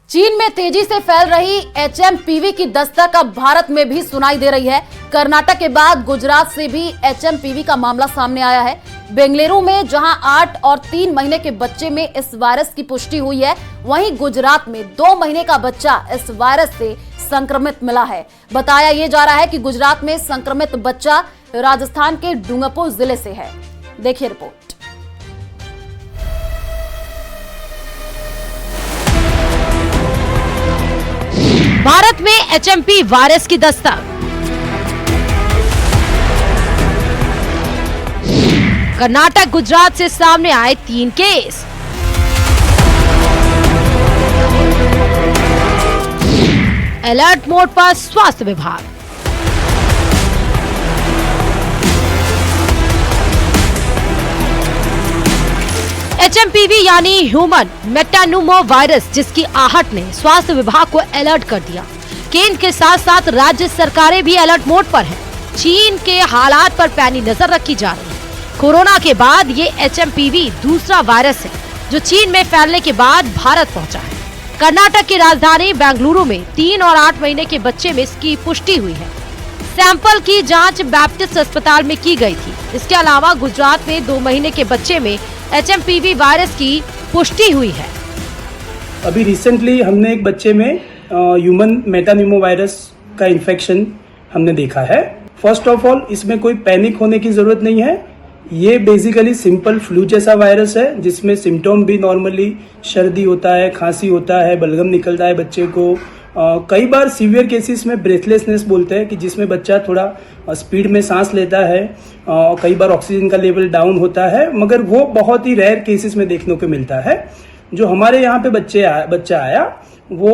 चीन में तेजी से फैल रही एचएमपीवी की दस्तक अब भारत में भी सुनाई दे रही है। कर्नाटक के बाद गुजरात से भी एचएमपीवी का मामला सामने आया है। बेंगलुरु में जहां 8 और 3 महीने के बच्चे में इस वायरस की पुष्टि हुई है, वहीं गुजरात में 2 महीने का बच्चा इस वायरस से संक्रमित मिला है। बताया यह जा रहा है कि गुजरात में संक्रमित बच्चा राजस्थान के डूंगरपुर जिले से है। देखिए रिपोर्ट। भारत में एचएमपी वायरस की दस्तक। कर्नाटक गुजरात से सामने आए 3 केस। अलर्ट मोड पर स्वास्थ्य विभाग। एचएमपीवी यानी ह्यूमन मेटान्यूमो वायरस, जिसकी आहट ने स्वास्थ्य विभाग को अलर्ट कर दिया। केंद्र के साथ साथ राज्य सरकारें भी अलर्ट मोड पर हैं। चीन के हालात पर पैनी नजर रखी जा रही है। कोरोना के बाद ये एचएमपीवी दूसरा वायरस है जो चीन में फैलने के बाद भारत पहुंचा है। कर्नाटक की राजधानी बेंगलुरु में 3 और 8 महीने के बच्चे में इसकी पुष्टि हुई है। सैंपल की जांच बैप्टिस्ट अस्पताल में की गई थी। इसके अलावा गुजरात में 2 महीने के बच्चे में एचएमपीवी वायरस की पुष्टि हुई है। अभी रिसेंटली हमने एक बच्चे में ह्यूमन मेटान्यूमो वायरस का इन्फेक्शन हमने देखा है। फर्स्ट ऑफ ऑल, इसमें कोई पैनिक होने की जरूरत नहीं है। ये बेसिकली सिंपल फ्लू जैसा वायरस है जिसमें सिम्टोम भी नॉर्मली सर्दी होता है, खांसी होता है, बलगम निकलता है बच्चे को। कई बार सीवियर केसेस में ब्रेथलेसनेस बोलते हैं कि जिसमें बच्चा थोड़ा स्पीड में सांस लेता है, कई बार ऑक्सीजन का लेवल डाउन होता है, मगर वो बहुत ही रेयर केसेस में देखने को मिलता है। जो हमारे यहाँ पे बच्चा आया वो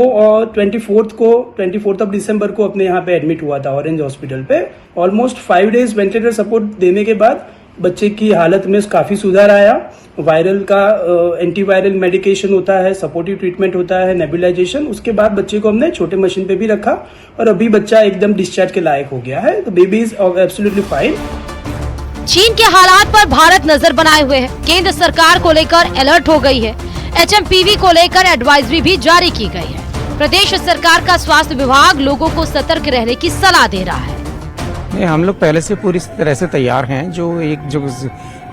24 ऑफ दिसंबर को अपने यहाँ पे एडमिट हुआ था ऑरेंज हॉस्पिटल पे। ऑलमोस्ट 5 डेज वेंटिलेटर सपोर्ट देने के बाद बच्चे की हालत में काफी सुधार आया। वायरल का एंटीवायरल मेडिकेशन होता है, सपोर्टिव ट्रीटमेंट होता है, नेबुलाइजेशन। उसके बाद बच्चे को हमने छोटे मशीन पे भी रखा और अभी बच्चा एकदम डिस्चार्ज के लायक हो गया है। तो बेबी इज एब्सोल्युटली फाइन। चीन के हालात पर भारत नजर बनाए हुए है। केंद्र सरकार को लेकर अलर्ट हो गई है। एचएमपीवी को लेकर एडवाइजरी भी जारी की गई है। प्रदेश सरकार का स्वास्थ्य विभाग लोगों को सतर्क रहने की सलाह दे रहा है। नहीं, हम लोग पहले से पूरी तरह से तैयार हैं। जो एक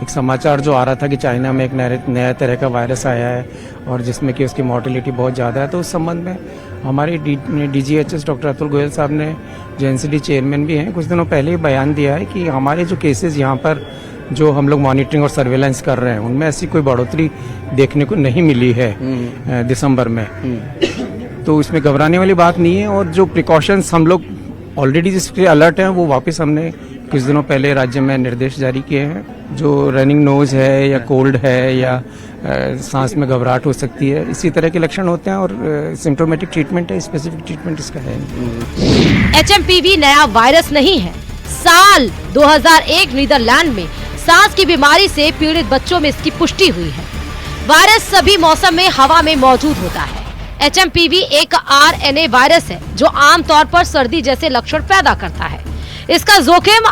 समाचार जो आ रहा था कि चाइना में एक नया तरह का वायरस आया है और जिसमें कि उसकी मॉर्टेलिटी बहुत ज़्यादा है, तो उस संबंध में हमारे डीजीएचएस डॉक्टर अतुल गोयल साहब ने, जो एनसीडी चेयरमैन भी हैं, कुछ दिनों पहले ही बयान दिया है कि हमारे जो केसेस यहाँ पर जो हम लोग मॉनिटरिंग और सर्वेलेंस कर रहे हैं उनमें ऐसी कोई बढ़ोतरी देखने को नहीं मिली है दिसंबर में। तो इसमें घबराने वाली बात नहीं है। और जो प्रिकॉशंस हम लोग ऑलरेडी जिसके अलर्ट हैं वो वापस हमने कुछ दिनों पहले राज्य में निर्देश जारी किए हैं। जो रनिंग नोज है या कोल्ड है या सांस में घबराहट हो सकती है, इसी तरह के लक्षण होते हैं और सिम्टोमेटिक ट्रीटमेंट है, स्पेसिफिक ट्रीटमेंट इसका है। एचएमपीवी नया वायरस नहीं है। साल 2001 नीदरलैंड में सांस की बीमारी से पीड़ित बच्चों में इसकी पुष्टि हुई है। वायरस सभी मौसम में हवा में मौजूद होता है। एचएमपीवी एक आरएनए वायरस है जो आमतौर पर सर्दी जैसे लक्षण पैदा करता है। इसका जोखिम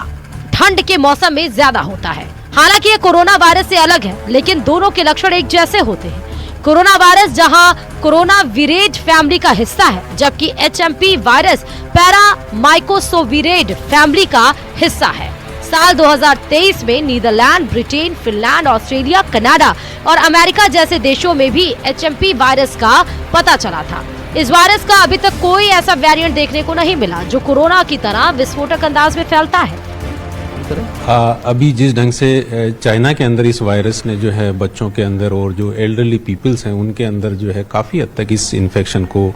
ठंड के मौसम में ज्यादा होता है। हालांकि ये कोरोना वायरस से अलग है, लेकिन दोनों के लक्षण एक जैसे होते हैं। कोरोना वायरस जहां कोरोना विरेड फैमिली का हिस्सा है, जबकि एचएमपी वायरस पैरामाइकोसोविरेड फैमिली का हिस्सा है। साल 2023 में Netherlands, Britain, Finland, Australia, Canada और अमेरिका जैसे देशों में भी एचएमपी वायरस का पता चला था। इस वायरस का अभी तक कोई ऐसा वेरिएंट देखने को नहीं मिला जो कोरोना की तरह विस्फोटक अंदाज में फैलता है। अभी जिस ढंग से चाइना के अंदर इस वायरस ने जो है बच्चों के अंदर और जो एल्डरली पीपल्स हैं उनके अंदर जो है काफ़ी हद तक इस इन्फेक्शन को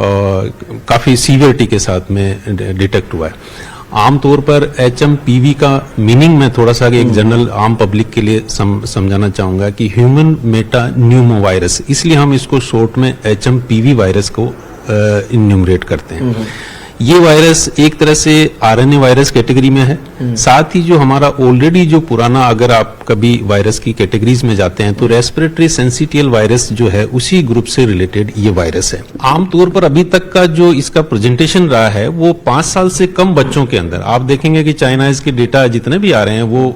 काफ़ी सीवियरिटी के साथ में डिटेक्ट हुआ है। आमतौर पर एचएमपीवी का मीनिंग मैं थोड़ा सा एक जनरल आम पब्लिक के लिए समझाना चाहूंगा कि ह्यूमन मेटान्यूमो वायरस, इसलिए हम इसको शॉर्ट में एचएमपीवी वायरस को इन्यूमरेट करते हैं। ये वायरस एक तरह से आरएनए वायरस कैटेगरी में है। साथ ही जो हमारा ऑलरेडी जो पुराना, अगर आप कभी वायरस की कैटेगरीज में जाते हैं तो रेस्पिरेटरी सेंसिटियल वायरस जो है उसी ग्रुप से रिलेटेड ये वायरस है। आमतौर पर अभी तक का जो इसका प्रेजेंटेशन रहा है वो 5 साल से कम बच्चों के अंदर, आप देखेंगे कि चाइनाइज के डेटा जितने भी आ रहे हैं वो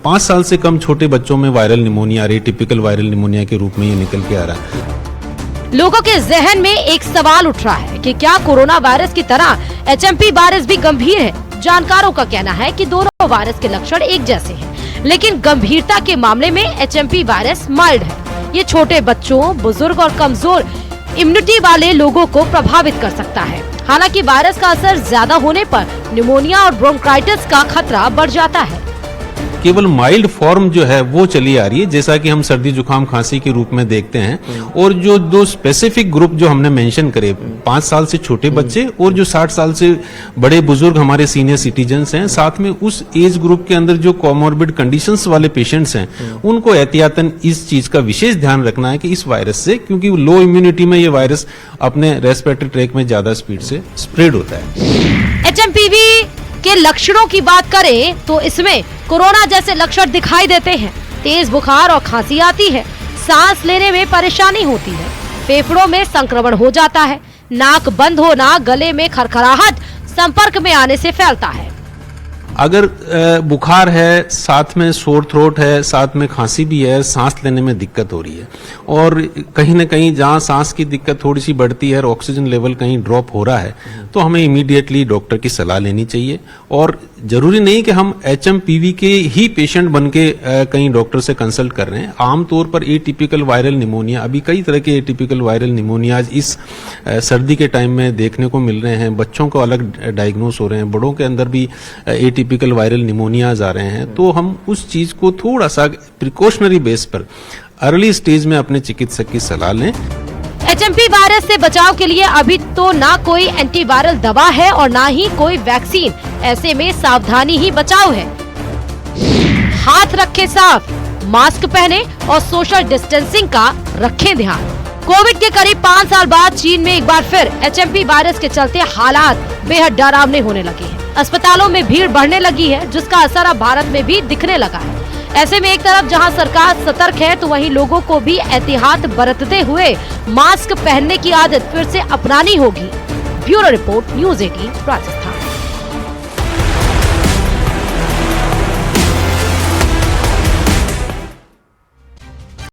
5 साल से कम छोटे बच्चों में वायरल निमोनिया आ रही है, टिपिकल वायरल निमोनिया के रूप में ये निकल के आ रहा है। लोगों के जहन में एक सवाल उठ रहा है कि क्या कोरोना वायरस की तरह एचएमपी वायरस भी गंभीर है। जानकारों का कहना है कि दोनों वायरस के लक्षण एक जैसे हैं, लेकिन गंभीरता के मामले में एचएमपी वायरस माइल्ड है। ये छोटे बच्चों, बुजुर्ग और कमजोर इम्यूनिटी वाले लोगों को प्रभावित कर सकता है। हालांकि वायरस का असर ज्यादा होने पर निमोनिया और ब्रोंकाइटिस का खतरा बढ़ जाता है। केवल माइल्ड फॉर्म जो है वो चली आ रही है, जैसा कि हम सर्दी जुकाम खांसी के रूप में देखते हैं। और जो दो स्पेसिफिक ग्रुप जो हमने मेंशन करे, 5 साल से छोटे बच्चे और जो 60 साल से बड़े बुजुर्ग हमारे सीनियर सिटीजन्स हैं, साथ में उस एज ग्रुप के अंदर जो कोमोर्बिड कंडीशंस वाले पेशेंट्स हैं, उनको एहतियातन इस चीज का विशेष ध्यान रखना है कि इस वायरस से, क्योंकि लो इम्यूनिटी में ये वायरस अपने रेस्पिरेटरी ट्रैक में ज्यादा स्पीड से स्प्रेड होता है। एचएमपीवी के लक्षणों की बात करें तो इसमें कोरोना जैसे लक्षण दिखाई देते हैं। तेज बुखार और खांसी आती है, सांस लेने में परेशानी होती है, फेफड़ों में संक्रमण हो जाता है, नाक बंद होना, गले में खरखराहट संपर्क में आने से फैलता है। अगर बुखार है, साथ में सोर थ्रोट है, साथ में खांसी भी है, सांस लेने में दिक्कत हो रही है, और कहीं ना कहीं जहां सांस की दिक्कत थोड़ी सी बढ़ती है और ऑक्सीजन लेवल कहीं ड्रॉप हो रहा है, तो हमें इमीडिएटली डॉक्टर की सलाह लेनी चाहिए। और जरूरी नहीं कि हम एचएमपीवी के ही पेशेंट बन के कहीं डॉक्टर से कंसल्ट कर रहे हैं। आमतौर पर एटिपिकल वायरल निमोनिया, अभी कई तरह के एटिपिकल वायरल निमोनियाज इस सर्दी के टाइम में देखने को मिल रहे हैं। बच्चों को अलग डायग्नोस हो रहे हैं, बड़ों के अंदर भी एटिपिकल वायरल निमोनियाज आ रहे हैं। तो हम उस चीज को थोड़ा सा प्रिकॉशनरी बेस पर अर्ली स्टेज में अपने चिकित्सक की सलाह लें। एचएमपी वायरस से बचाव के लिए अभी तो ना कोई एंटीवायरल दवा है और ना ही कोई वैक्सीन। ऐसे में सावधानी ही बचाव है। हाथ रखें साफ, मास्क पहने और सोशल डिस्टेंसिंग का रखें ध्यान। कोविड के करीब 5 साल बाद चीन में एक बार फिर एचएमपी वायरस के चलते हालात बेहद डरावने होने लगे हैं। अस्पतालों में भीड़ बढ़ने लगी है, जिसका असर अब भारत में भी दिखने लगा है। ऐसे में एक तरफ जहां सरकार सतर्क है, तो वहीं लोगों को भी एहतियात बरतते हुए मास्क पहनने की आदत फिर से अपनानी होगी। Bureau report, news 18 Rajasthan.